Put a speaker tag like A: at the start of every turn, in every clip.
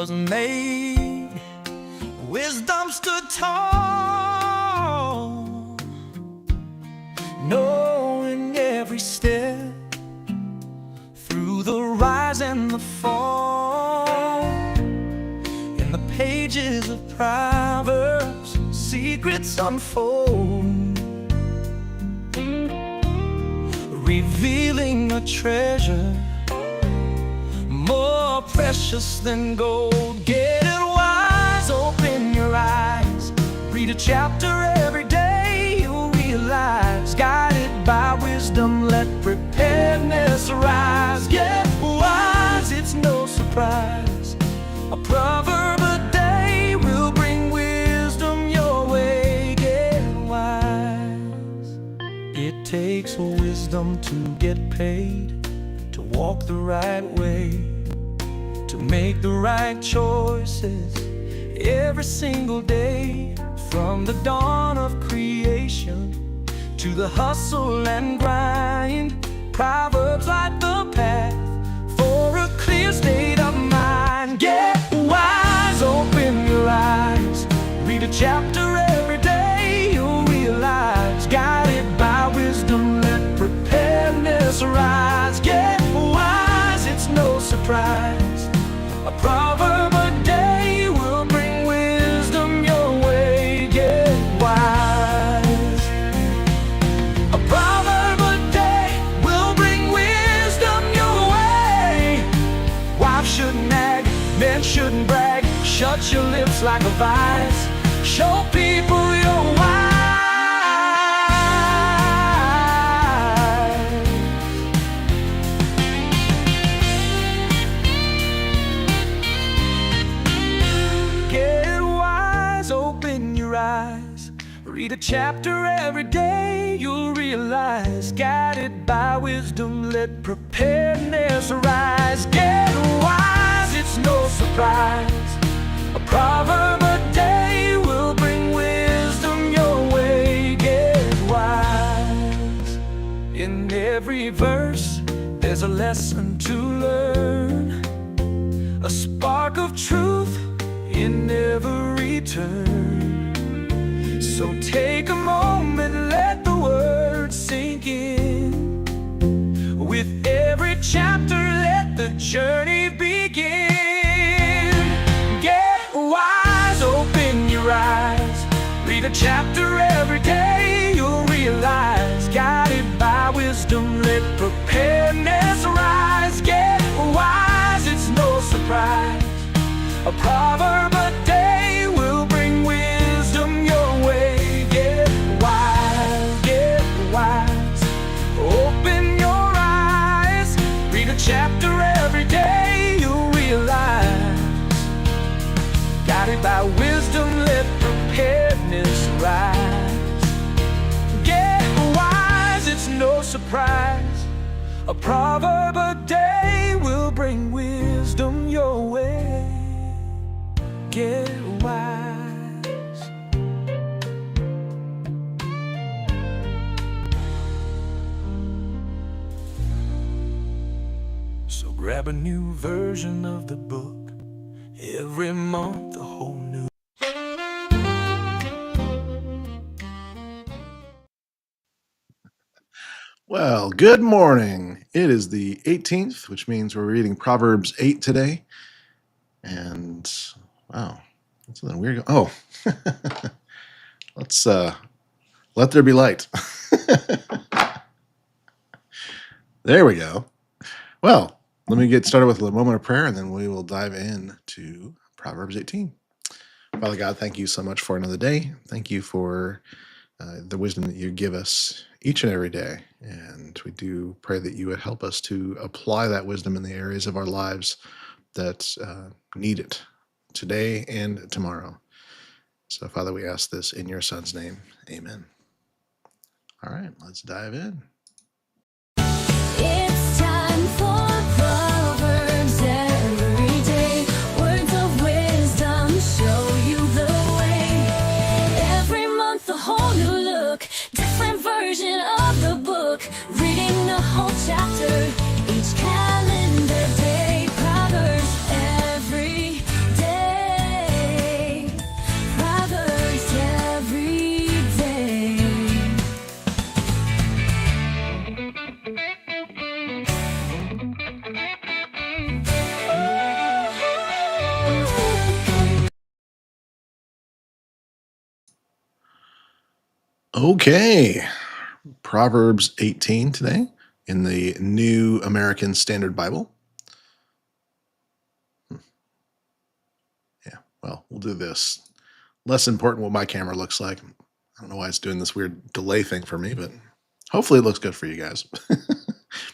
A: was made, wisdom stood tall, knowing every step through the rise and the fall. In the pages of Proverbs, secrets unfold, revealing a treasure more precious than gold. Get it wise, open your eyes, read a chapter every day. You'll realize, guided by wisdom, let preparedness arise. Get wise, it's no surprise, a proverb a day will bring wisdom your way. Get wise. It takes wisdom to get paid, to walk the right way, to make the right choices every single day. From the dawn of creation to the hustle and grind, Proverbs light the path for a clear state of mind. Get wise, open your eyes, read a chapter every day. You'll realize, guided by wisdom, let preparedness arise. Get wise, it's no surprise, a proverb a day will bring wisdom your way. Get wise, a proverb a day will bring wisdom your way. Wives shouldn't nag, men shouldn't brag. Shut your lips like a vise, show people you're wise. Read a chapter every day, you'll realize, guided by wisdom, let preparedness arise. Get wise, it's no surprise, a proverb a day will bring wisdom your way. Get wise. In every verse, there's a lesson to learn, a spark of truth in every turn. So take a moment, let the words sink in. With every chapter, let the journey begin. Get wise, open your eyes, read a chapter every day. You'll realize, guided by wisdom, let preparedness arise. Get wise, it's no surprise, a proverb a day will bring wisdom your way. Get wise, open your eyes, read a chapter every day. You'll realize, guided by wisdom, let preparedness rise. Get wise, it's no surprise, a proverb a day will bring wisdom your way. Get wise. So grab a new version of the book, every month a whole new.
B: Well, good morning. It is the 18th, which means we're reading Proverbs 8 today. And wow, that's something weird. Oh, let's let there be light. There we go. Well, let me get started with a moment of prayer, and then we will dive into Proverbs 18. Father God, thank you so much for another day. Thank you for the wisdom that you give us each and every day. And we do pray that you would help us to apply that wisdom in the areas of our lives that need it today and tomorrow. So, Father, we ask this in your Son's name. Amen. All right, let's dive in.
C: It's time for Proverbs every day. Words of wisdom show you the way. Every month a whole new look, different version of the book. Reading the whole chapter each calendar day. Proverbs every
B: Okay, Proverbs 18 today in the New American Standard Bible. Yeah, well, we'll do this. Less important what my camera looks like. I don't know why it's doing this weird delay thing for me, but hopefully it looks good for you guys.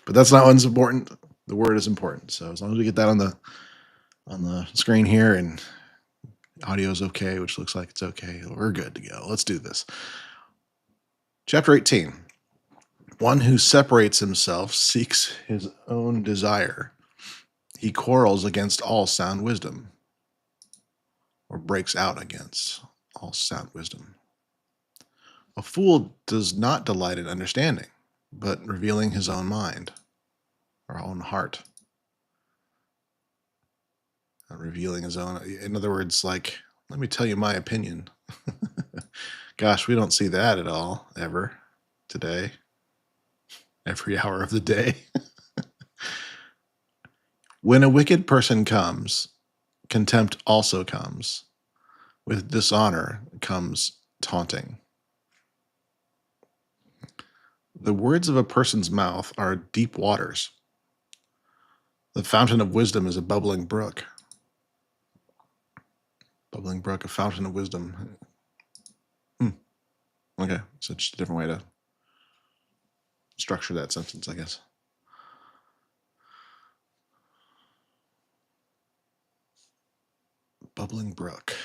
B: But that's not what's important. The word is important. So as long as we get that on the screen here and audio is okay, which looks like it's okay, we're good to go. Let's do this. Chapter 18. One who separates himself seeks his own desire. He quarrels against all sound wisdom, or breaks out against all sound wisdom. A fool does not delight in understanding, but revealing his own mind, or own heart. Revealing his own, in other words, like, let me tell you my opinion. Gosh, we don't see that at all, ever, today, every hour of the day. When a wicked person comes, contempt also comes. With dishonor comes taunting. The words of a person's mouth are deep waters. The fountain of wisdom is a bubbling brook. Bubbling brook, a fountain of wisdom. Okay, so just a different way to structure that sentence, I guess. Bubbling brook.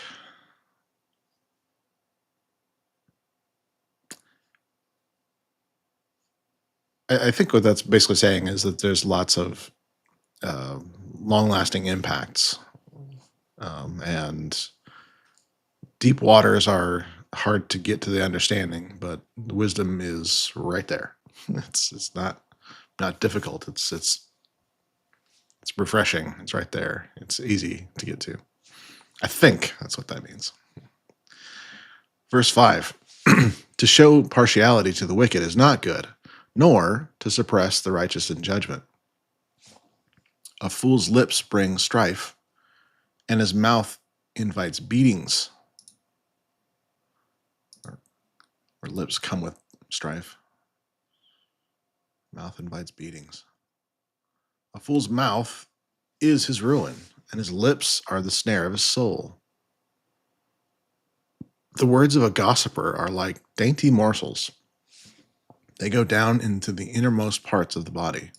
B: I think what that's basically saying is that there's lots of long-lasting impacts, and deep waters are hard to get to the understanding, but the wisdom is right there. It's not difficult. It's refreshing. It's right there. It's easy to get to. I think that's what that means. Verse 5. To show partiality to the wicked is not good, nor to suppress the righteous in judgment. A fool's lips bring strife, and his mouth invites beatings. Or lips come with strife. Mouth invites beatings. A fool's mouth is his ruin, and his lips are the snare of his soul. The words of a gossiper are like dainty morsels. They go down into the innermost parts of the body,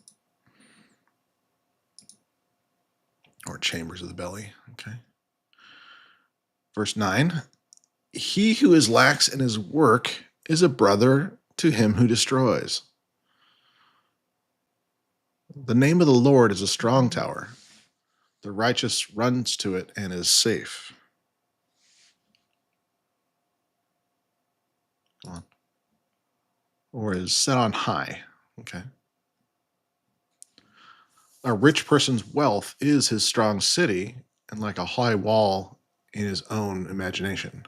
B: or chambers of the belly. Okay. Verse 9. He who is lax in his work is a brother to him who destroys. The name of the Lord is a strong tower. The righteous runs to it and is safe. Come on. Or is set on high. Okay. A rich person's wealth is his strong city, and like a high wall in his own imagination.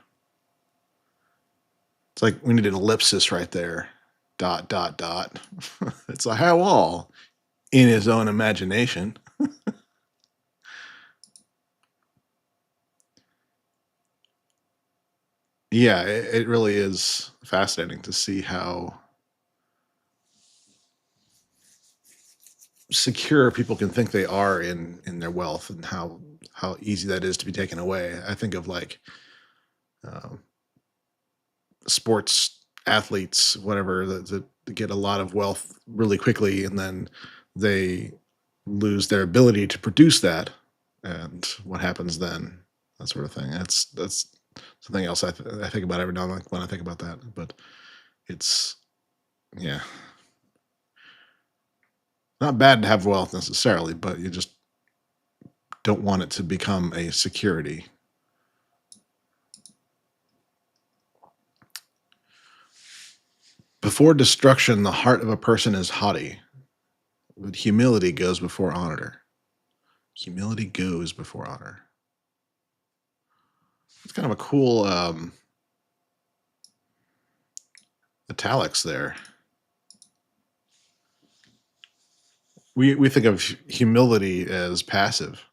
B: It's like we need an ellipsis right there. ... It's a high wall in his own imagination. Yeah, it really is fascinating to see how secure people can think they are in their wealth, and how easy that is to be taken away. I think of like sports athletes, whatever, that get a lot of wealth really quickly, and then they lose their ability to produce that, and what happens then, that sort of thing. That's something else I think about every now and then when I think about that. But it's, yeah, not bad to have wealth necessarily, but you just don't want it to become a security. Before destruction, the heart of a person is haughty, but humility goes before honor. Humility goes before honor. It's kind of a cool italics there. We think of humility as passive.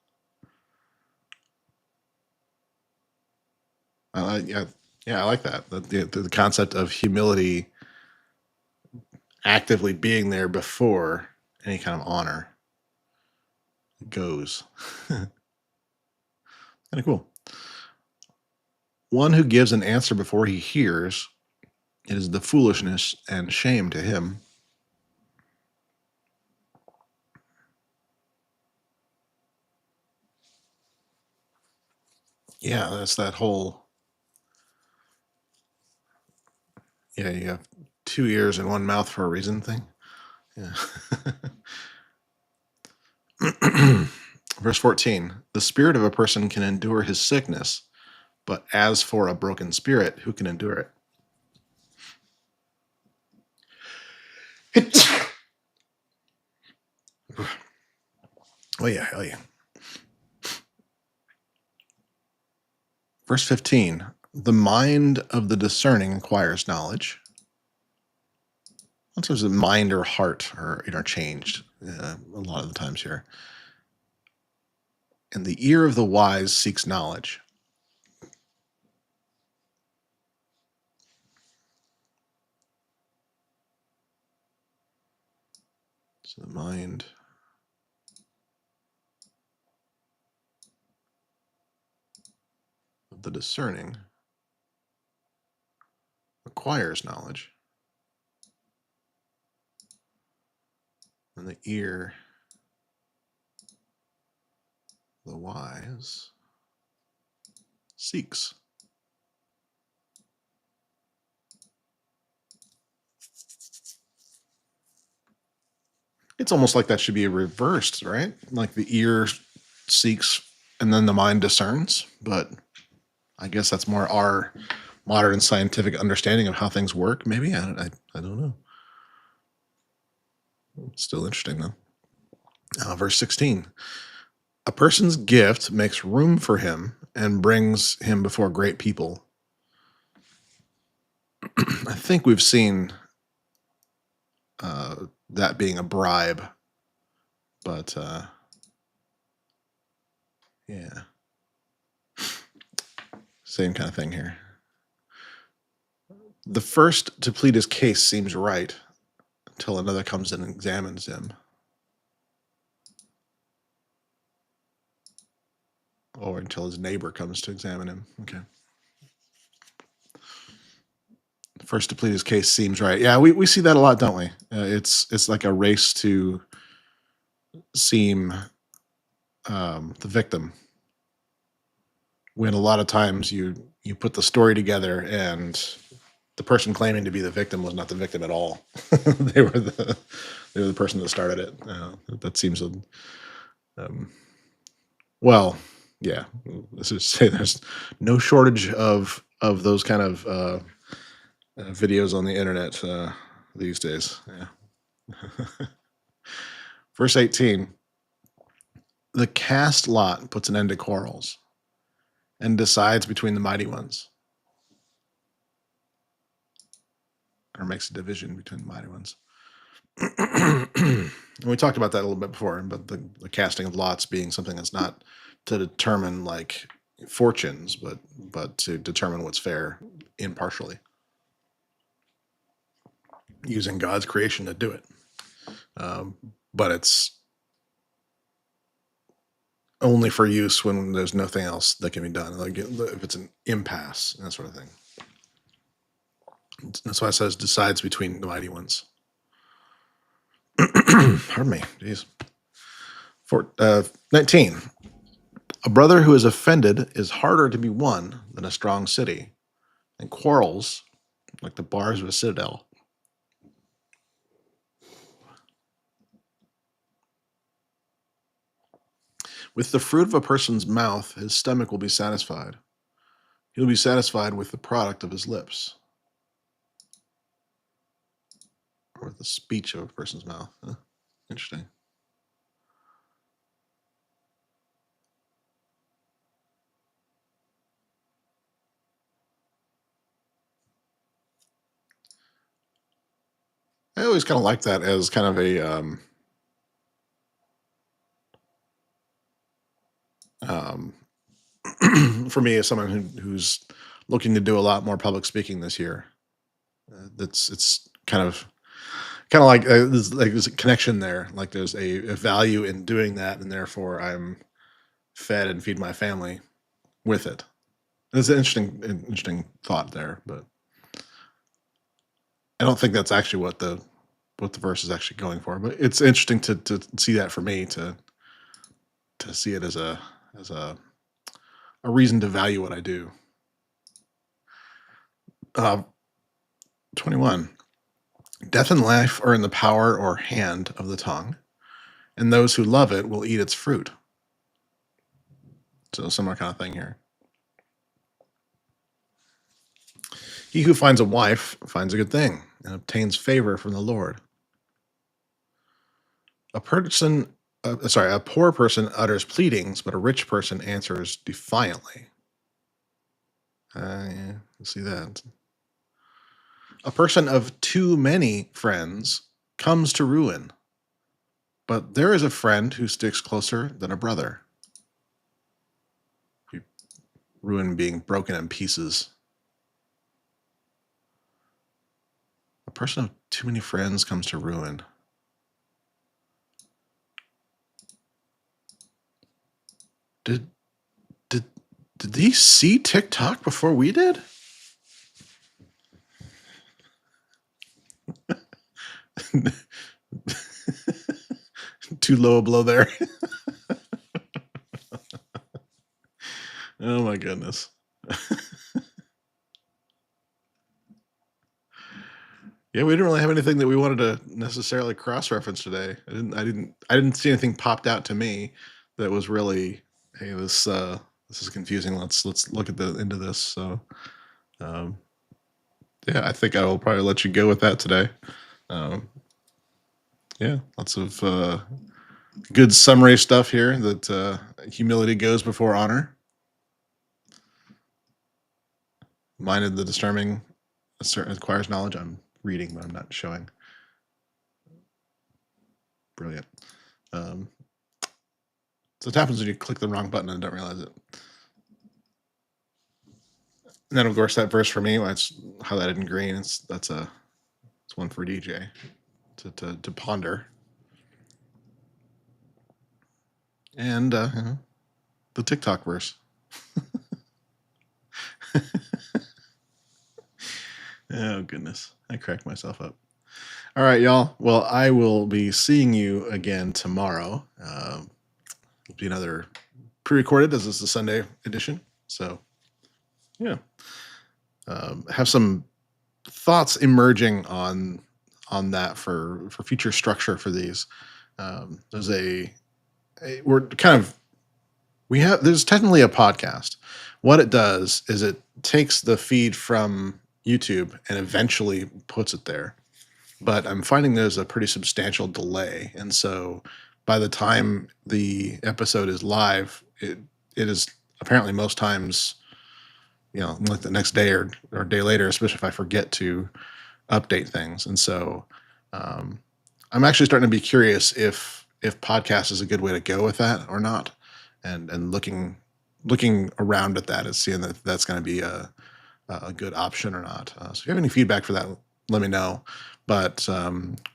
B: Yeah, Yeah, I like that. The concept of humility actively being there before any kind of honor goes. Kind of cool. One who gives an answer before he hears, it is the foolishness and shame to him. Yeah, that's that whole, yeah, you have two ears and one mouth for a reason thing. Yeah. Verse 14, the spirit of a person can endure his sickness, but as for a broken spirit, who can endure it? Oh yeah, oh yeah. Verse 15, the mind of the discerning acquires knowledge. Sometimes the mind or heart are interchanged a lot of the times here. And the ear of the wise seeks knowledge. So the mind of the discerning acquires knowledge. And the ear of the wise seeks. It's almost like that should be reversed, right? Like the ear seeks and then the mind discerns. But I guess that's more our modern scientific understanding of how things work. Maybe I don't know. Still interesting though. Verse 16. A person's gift makes room for him and brings him before great people. I think we've seen that being a bribe, but yeah, same kind of thing here. The first to plead his case seems right until another comes in and examines him, or until his neighbor comes to examine him. Okay. First to plead his case seems right. Yeah, we see that a lot, don't we? It's like a race to seem the victim, when a lot of times you put the story together and the person claiming to be the victim was not the victim at all. they were the person that started it. That seems well, yeah. Let's just say there's no shortage of those kind of videos on the internet these days. Yeah. Verse 18, the cast lot puts an end to quarrels and decides between the mighty ones, or makes a division between the mighty ones. And we talked about that a little bit before, but the casting of lots being something that's not to determine like fortunes, but to determine what's fair impartially, using God's creation to do it. But it's only for use when there's nothing else that can be done, like if it's an impasse and that sort of thing. That's why it says decides between the mighty ones. Pardon me. Jeez. 19. A brother who is offended is harder to be won than a strong city, and quarrels like the bars of a citadel. With the fruit of a person's mouth, his stomach will be satisfied. He'll be satisfied with the product of his lips, or with the speech of a person's mouth. Huh? Interesting. I always kind of like that as kind of a for me as someone who's looking to do a lot more public speaking this year. It's kind of like there's a connection there. Like there's a value in doing that, and therefore I'm fed and feed my family with it. It's an interesting thought there, but I don't think that's actually what the verse is actually going for. But it's interesting to see that for me to see it as a reason to value what I do. 21. Death and life are in the power or hand of the tongue, and those who love it will eat its fruit. So similar kind of thing here. He who finds a wife finds a good thing and obtains favor from the Lord. A poor person utters pleadings, but a rich person answers defiantly. Yeah, see that. A person of too many friends comes to ruin, but there is a friend who sticks closer than a brother. Ruin being broken in pieces. A person of too many friends comes to ruin. Did he see TikTok before we did? Too low a blow there. Oh my goodness. Yeah, we didn't really have anything that we wanted to necessarily cross-reference today. I didn't see anything popped out to me that was really, hey, this is confusing. Let's look at into this. So, yeah, I think I will probably let you go with that today. Yeah, lots of good summary stuff here. That humility goes before honor. Minded the discerning acquires knowledge. I'm reading, but I'm not showing. Brilliant. So it happens when you click the wrong button and don't realize it. And then, of course, that verse for me, when it's highlighted in green, it's one for DJ to ponder. And the TikTok verse. Oh, goodness. I cracked myself up. All right, y'all. Well, I will be seeing you again tomorrow. It'll be another pre-recorded. This is the Sunday edition. So, yeah. Have some thoughts emerging on that for future structure for these. There's there's technically a podcast. What it does is it takes the feed from YouTube and eventually puts it there. But I'm finding there's a pretty substantial delay. And so by the time the episode is live, it is apparently most times, like the next day or day later, especially if I forget to update things. And so I'm actually starting to be curious if podcast is a good way to go with that or not. And looking around at that and seeing that that's going to be a good option or not. So if you have any feedback for that, let me know. But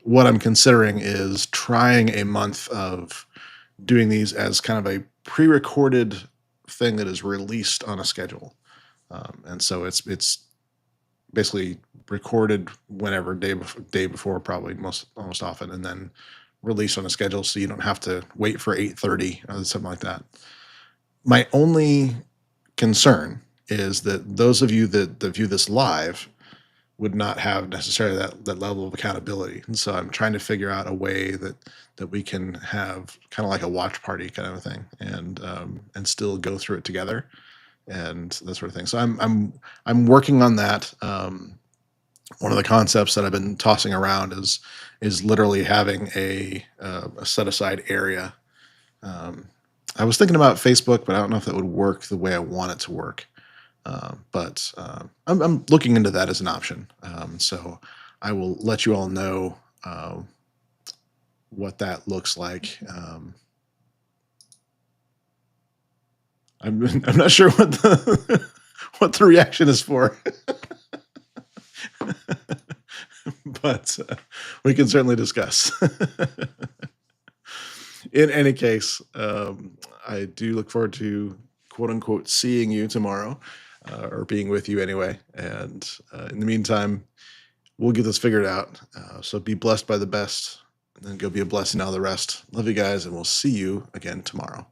B: what I'm considering is trying a month of doing these as kind of a pre-recorded thing that is released on a schedule. And so it's basically recorded whenever day before, probably almost often, and then released on a schedule so you don't have to wait for 8:30 or something like that. My only concern is that those of you that view this live would not have necessarily that level of accountability. And so I'm trying to figure out a way that we can have kind of like a watch party kind of a thing and still go through it together and that sort of thing. So I'm working on that. One of the concepts that I've been tossing around is literally having a set aside area. I was thinking about Facebook, but I don't know if that would work the way I want it to work. But I'm looking into that as an option. So I will let you all know what that looks like. I'm not sure what what the reaction is for. But we can certainly discuss. In any case, I do look forward to quote unquote seeing you tomorrow, or being with you anyway. And in the meantime, we'll get this figured out. So be blessed by the best, and then go be a blessing to all the rest. Love you guys, and we'll see you again tomorrow.